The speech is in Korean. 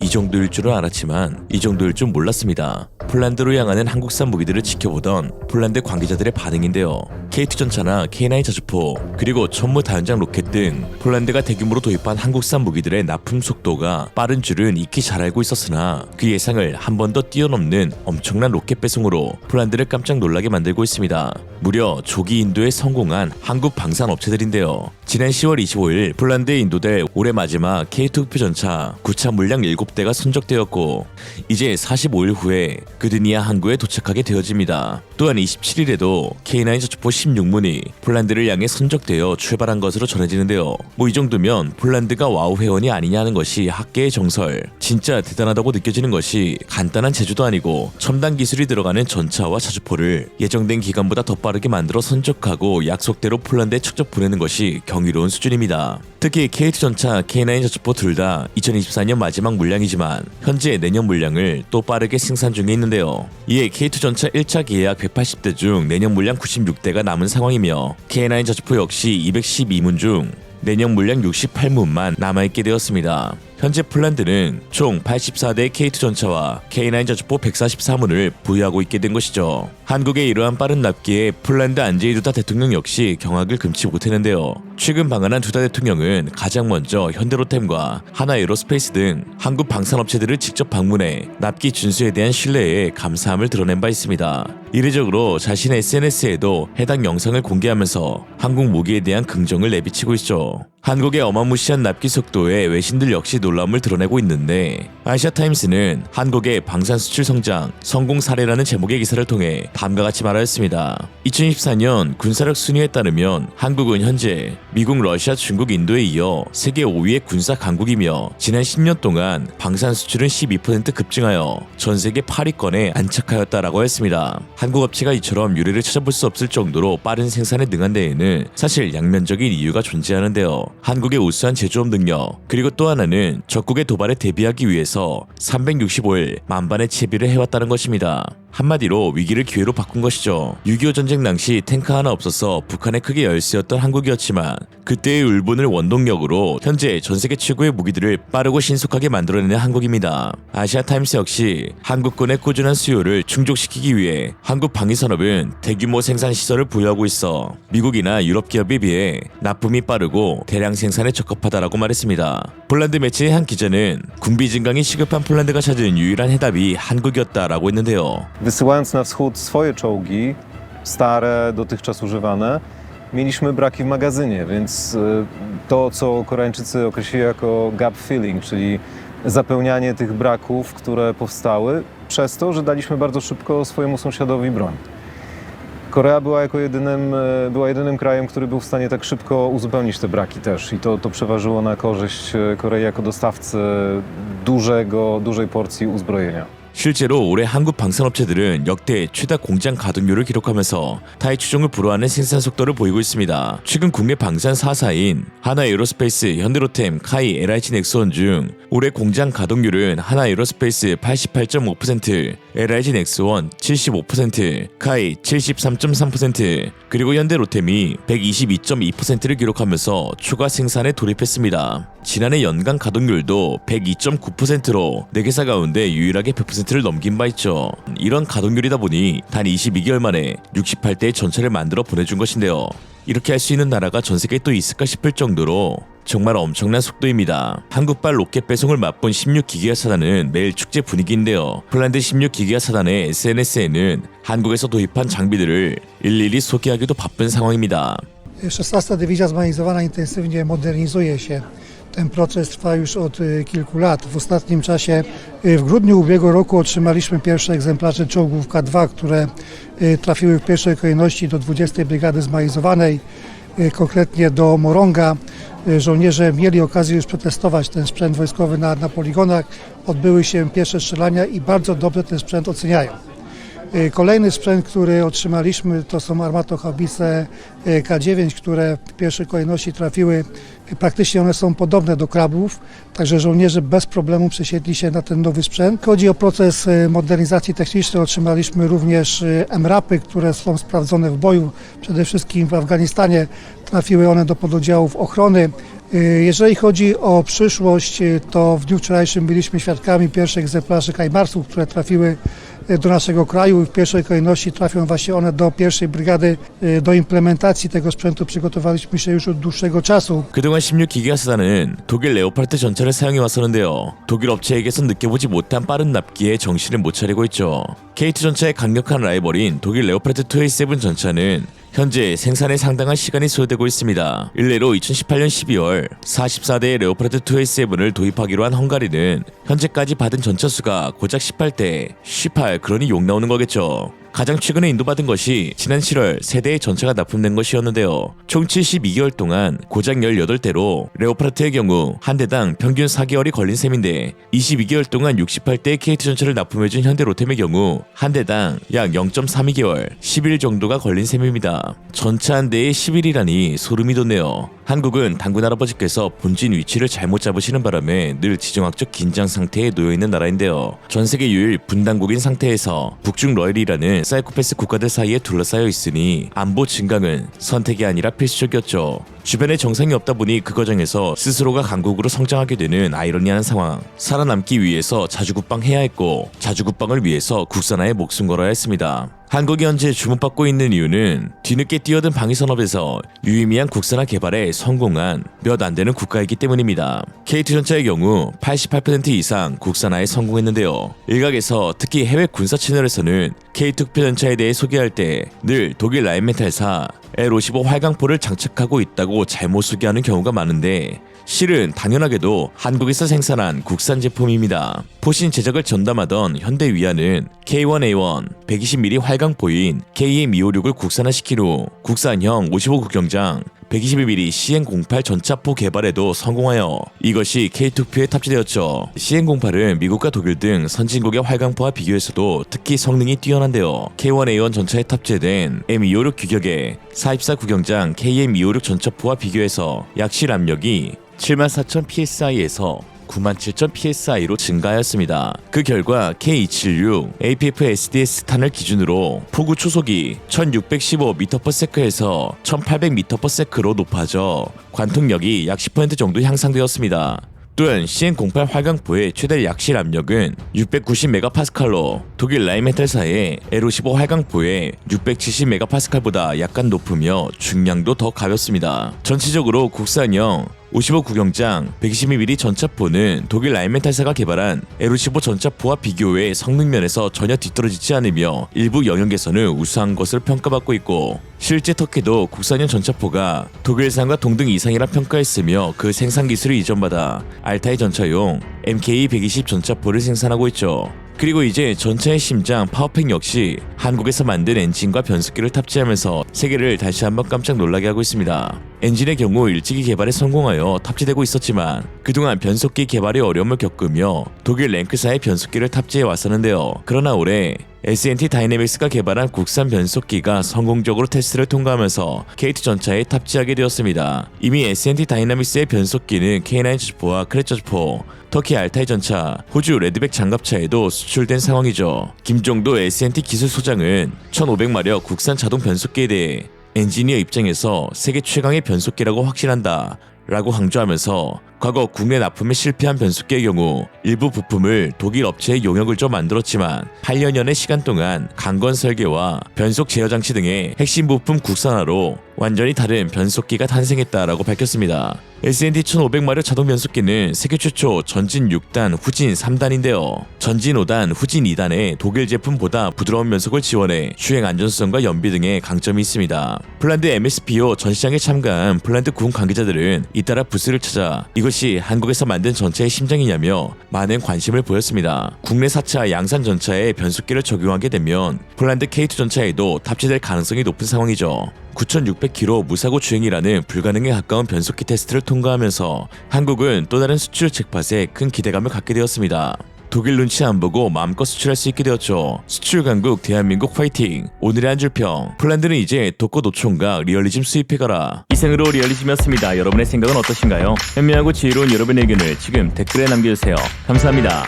이 정도일 줄은 알았지만 이 정도일 줄 몰랐습니다. 폴란드로 향하는 한국산 무기들을 지켜보던 폴란드 관계자들의 반응인데요. K2 전차나 K9 자주포, 그리고 천무 다연장 로켓 등 폴란드가 대규모로 도입한 한국산 무기들의 납품 속도가 빠른 줄은 익히 잘 알고 있었으나 그 예상을 한 번 더 뛰어넘는 엄청난 로켓 배송으로 폴란드를 깜짝 놀라게 만들고 있습니다. 무려 조기 인도에 성공한 한국 방산 업체들인데요. 지난 10월 25일 폴란드에 인도될 올해 마지막 K2 흑표 전차 구차 물량 7대가 선적되었고 이제 45일 후에 그드니아 항구에 도착하게 되어집니다. 또한 27일에도 K9 자주포 16문이 폴란드를 향해 선적되어 출발한 것으로 전해지는데요. 이 정도면 폴란드가 와우 회원이 아니냐는 것이 학계의 정설. 진짜 대단하다고 느껴지는 것이 간단한 제조도 아니고 첨단 기술이 들어가는 전차와 자주포를 예정된 기간보다 더 빠르게 만들어 선적하고 약속대로 폴란드에 직접 보내는 것이 경이로운 수준입니다. 특히 K2 전차, K9 자주포 둘 다 2024년 마지막 물량이지만 현재 내년 물량을 또 빠르게 생산 중에 있는데요. 이에 K2 전차 1차 계약 180대 중 내년 물량 96대가 남은 상황이며 K9 자주포 역시 212문 중 내년 물량 68문만 남아있게 되었습니다. 현재 폴란드는 총 84대의 K2 전차와 K9 자주포 144문을 보유하고 있게 된 것이죠. 한국의 이러한 빠른 납기에 폴란드 안제이 두다 대통령 역시 경악을 금치 못했는데요. 최근 방한한 두다 대통령은 가장 먼저 현대로템과 하나에어로스페이스 등 한국 방산업체들을 직접 방문해 납기 준수에 대한 신뢰에 감사함을 드러낸 바 있습니다. 이례적으로 자신의 SNS에도 해당 영상을 공개하면서 한국 무기에 대한 긍정을 내비치고 있죠. 한국의 어마무시한 납기 속도에 외신들 역시 놀라움을 드러내고 있는데 아시아타임스는 한국의 방산 수출 성장 성공 사례라는 제목의 기사를 통해 다음과 같이 말하였습니다. 2024년 군사력 순위에 따르면 한국은 현재 미국, 러시아, 중국, 인도에 이어 세계 5위의 군사 강국이며 지난 10년 동안 방산 수출은 12% 급증하여 전 세계 8위권에 안착하였다라고 했습니다. 한국 업체가 이처럼 유례를 찾아볼 수 없을 정도로 빠른 생산에 능한 데에는 사실 양면적인 이유가 존재하는데요. 한국의 우수한 제조업 능력, 그리고 또 하나는 적국의 도발에 대비하기 위해서 365일 만반의 채비를 해왔다는 것입니다. 한마디로 위기를 기회로 바꾼 것이죠. 6.25 전쟁 당시 탱크 하나 없어서 북한에 크게 열세였던 한국이었지만 그때의 울분을 원동력으로 현재 전세계 최고의 무기들을 빠르고 신속하게 만들어내는 한국입니다. 아시아타임스 역시 한국군의 꾸준한 수요를 충족시키기 위해 한국 방위산업은 대규모 생산시설을 보유하고 있어 미국이나 유럽 기업에 비해 납품이 빠르고 대량 생산에 적합하다라고 말했습니다. 폴란드 매체의 한 기자는 군비 증강이 시급한 폴란드가 찾은 유일한 해답이 한국이었다라고 했는데요. Wysyłając na wschód swoje czołgi, stare, dotychczas używane, mieliśmy braki w magazynie, więc to, co Koreańczycy określili jako gap filling, czyli zapełnianie tych braków, które powstały, przez to, że daliśmy bardzo szybko swojemu sąsiadowi broń. Korea była jedynym krajem, który był w stanie tak szybko uzupełnić te braki też i to przeważyło na korzyść Korei jako dostawcy dużej porcji uzbrojenia. 실제로 올해 한국 방산업체들은 역대 최다 공장 가동률을 기록하면서 타의 추종을 불허하는 생산 속도를 보이고 있습니다. 최근 국내 방산 4사인 하나에어로스페이스, 현대로템, 카이, LIG 넥스원 중 올해 공장 가동률은 하나에어로스페이스 88.5%, LIG 넥스원 75%, 카이 73.3%, 그리고 현대로템이 122.2%를 기록하면서 추가 생산에 돌입했습니다. 지난해 연간 가동률도 102.9%로 4개사 가운데 유일하게 100%를 넘긴 바 있죠. 이런 가동률이다 보니 단 22개월 만에 68대의 전차를 만들어 보내준 것인데요. 이렇게 할 수 있는 나라가 전 세계에 또 있을까 싶을 정도로 정말 엄청난 속도입니다. 한국발 로켓 배송을 맛본 16기기가 사단은 매일 축제 분위기인데요. 폴란드 16기기가 사단의 SNS에는 한국에서 도입한 장비들을 일일이 소개하기도 바쁜 상황입니다. 16. Dywizja Zmechanizowana intensywnie modernizuje się. Ten proces trwa już od kilku lat. W ostatnim czasie, w grudniu ubiegłego roku otrzymaliśmy pierwsze egzemplarze czołgów K2, które trafiły w pierwszej kolejności do 20. Brygady Zmechanizowanej, konkretnie do Moronga. Żołnierze mieli okazję już przetestować ten sprzęt wojskowy na poligonach. Odbyły się pierwsze strzelania i bardzo dobrze ten sprzęt oceniają. Kolejny sprzęt, który otrzymaliśmy, to są armatohaubice K9, które w pierwszej kolejności trafiły. Praktycznie one są podobne do Krabów, także żołnierze bez problemu przesiedli się na ten nowy sprzęt. Chodzi o proces modernizacji technicznej. Otrzymaliśmy również MRAP-y, które są sprawdzone w boju. Przede wszystkim w Afganistanie trafiły one do pododdziałów ochrony, Jeżeli chodzi o przyszłość, to w dniu wczorajszym byliśmy świadkami pierwszych egzemplarzy Kajmarsów, które trafiły do naszego kraju i w pierwszej kolejności trafią właśnie one do pierwszej brygady. Do implementacji tego sprzętu przygotowaliśmy się już od dłuższego czasu. 그동안 16기가 사단은 독일 레오파르트 전차를 사용해 왔었는데요. 독일 업체에게서 느껴보지 못한 빠른 납기에 정신을 못 차리고 있죠. K2 전차의 강력한 라이벌인 독일 레오파르트 2A7 전차는 현재 생산에 상당한 시간이 소요되고 있습니다. 일례로 2018년 12월 44대의 레오파르트 2A7을 도입하기로 한 헝가리는 현재까지 받은 전차 수가 고작 18대, 18 그러니 욕 나오는 거겠죠. 가장 최근에 인도받은 것이 지난 7월 세대의 전차가 납품된 것이었는데요. 총 72개월 동안 고작 18대로 레오파르트의 경우 한 대당 평균 4개월이 걸린 셈인데 22개월 동안 68대의 K2 전차를 납품해준 현대로템의 경우 한 대당 약 0.32개월, 10일 정도가 걸린 셈입니다. 전차 한 대에 10일이라니 소름이 돋네요. 한국은 당군 할아버지께서 본진 위치를 잘못 잡으시는 바람에 늘 지정학적 긴장 상태에 놓여있는 나라인데요. 전세계 유일 분단국인 상태에서 북중 러일이라는 사이코패스 국가들 사이에 둘러싸여 있으니 안보 증강은 선택이 아니라 필수적이었죠. 주변에 정상이 없다 보니 그 과정에서 스스로가 강국으로 성장하게 되는 아이러니한 상황. 살아남기 위해서 자주국방해야 했고 자주국방을 위해서 국산화에 목숨 걸어야 했습니다. 한국이 현재 주목받고 있는 이유는 뒤늦게 뛰어든 방위산업에서 유의미한 국산화 개발에 성공한 몇 안 되는 국가이기 때문입니다. K2 전차의 경우 88% 이상 국산화에 성공했는데요. 일각에서 특히 해외 군사 채널에서는 K2 전차에 대해 소개할 때 늘 독일 라인메탈사 L55 활강포를 장착하고 있다고 잘못 소개하는 경우가 많은데 실은 당연하게도 한국에서 생산한 국산 제품입니다. 포신 제작을 전담하던 현대위안은 K1A1 120mm 활강포인 KM256을 국산화시킨 후 국산형 55 국경장 121mm CN08 전차포 개발에도 성공하여 이것이 K2P에 탑재되었죠. CN08은 미국과 독일 등 선진국의 활강포와 비교해서도 특히 성능이 뛰어난데요. K1A1 전차에 탑재된 M256 규격의 44 국경장 KM256 전차포와 비교해서 약실 압력이 74,000 psi에서 97,000 psi로 증가하였습니다. 그 결과 K276 APF SDS 탄을 기준으로 포구 초속이 1615m/s에서 1800m/s로 높아져 관통력이 약 10% 정도 향상되었습니다. 또한 CN08 활강포의 최대 약실 압력은 690MPa로 독일 라인메탈사의 L55 활강포의 670MPa보다 약간 높으며 중량도 더 가볍습니다. 전체적으로 국산형 55 국경장 120mm 전차포는 독일 라인메탈사가 개발한 L55 전차포와 비교해 성능 면에서 전혀 뒤떨어지지 않으며 일부 영역에서는 우수한 것을 평가받고 있고 실제 터키도 국산형 전차포가 독일산과 동등 이상이라 평가했으며 그 생산 기술을 이전받아 알타이 전차용 MK120 전차포를 생산하고 있죠. 그리고 이제 전차의 심장 파워팩 역시 한국에서 만든 엔진과 변속기를 탑재하면서 세계를 다시 한번 깜짝 놀라게 하고 있습니다. 엔진의 경우 일찍이 개발에 성공하여 탑재되고 있었지만 그동안 변속기 개발에 어려움을 겪으며 독일 랭크사의 변속기를 탑재해 왔었는데요. 그러나 올해 S&T 다이내믹스가 개발한 국산 변속기가 성공적으로 테스트를 통과하면서 K2 전차에 탑재하게 되었습니다. 이미 S&T 다이내믹스의 변속기는 K9 저주포와 크렛 저주포, 터키 알타이 전차, 호주 레드백 장갑차에도 수출된 상황이죠. 김종도 S&T 기술 소장은 1500마력 국산 자동 변속기에 대해 엔지니어 입장에서 세계 최강의 변속기라고 확신한다 라고 강조하면서 과거 국내 납품에 실패한 변속기의 경우 일부 부품을 독일 업체에 용역을 줘 만들었지만 8년여의 시간 동안 강건 설계와 변속 제어 장치 등의 핵심 부품 국산화로 완전히 다른 변속기가 탄생했다라고 밝혔습니다. S&T 1500마력 자동 변속기는 세계 최초 전진 6단, 후진 3단인데요. 전진 5단, 후진 2단의 독일 제품보다 부드러운 변속을 지원해 주행 안전성과 연비 등의 강점이 있습니다. 폴란드 MSPO 전시장에 참가한 폴란드 군 관계자들은 잇따라 부스를 찾아 이것이 한국에서 만든 전차의 심장이냐며 많은 관심을 보였습니다. 국내 4차 양산 전차에 변속기를 적용하게 되면 폴란드 K2 전차에도 탑재될 가능성이 높은 상황이죠. 9,600km 무사고 주행이라는 불가능에 가까운 변속기 테스트를 통과하면서 한국은 또 다른 수출 잭팟에 큰 기대감을 갖게 되었습니다. 독일 눈치 안 보고 마음껏 수출할 수 있게 되었죠. 수출 강국 대한민국 파이팅! 오늘의 한 줄평. 폴란드는 이제 독고 노총과 리얼리즘 수입해가라. 이상으로 리얼리즘이었습니다. 여러분의 생각은 어떠신가요? 현명하고 지혜로운 여러분의 의견을 지금 댓글에 남겨주세요. 감사합니다.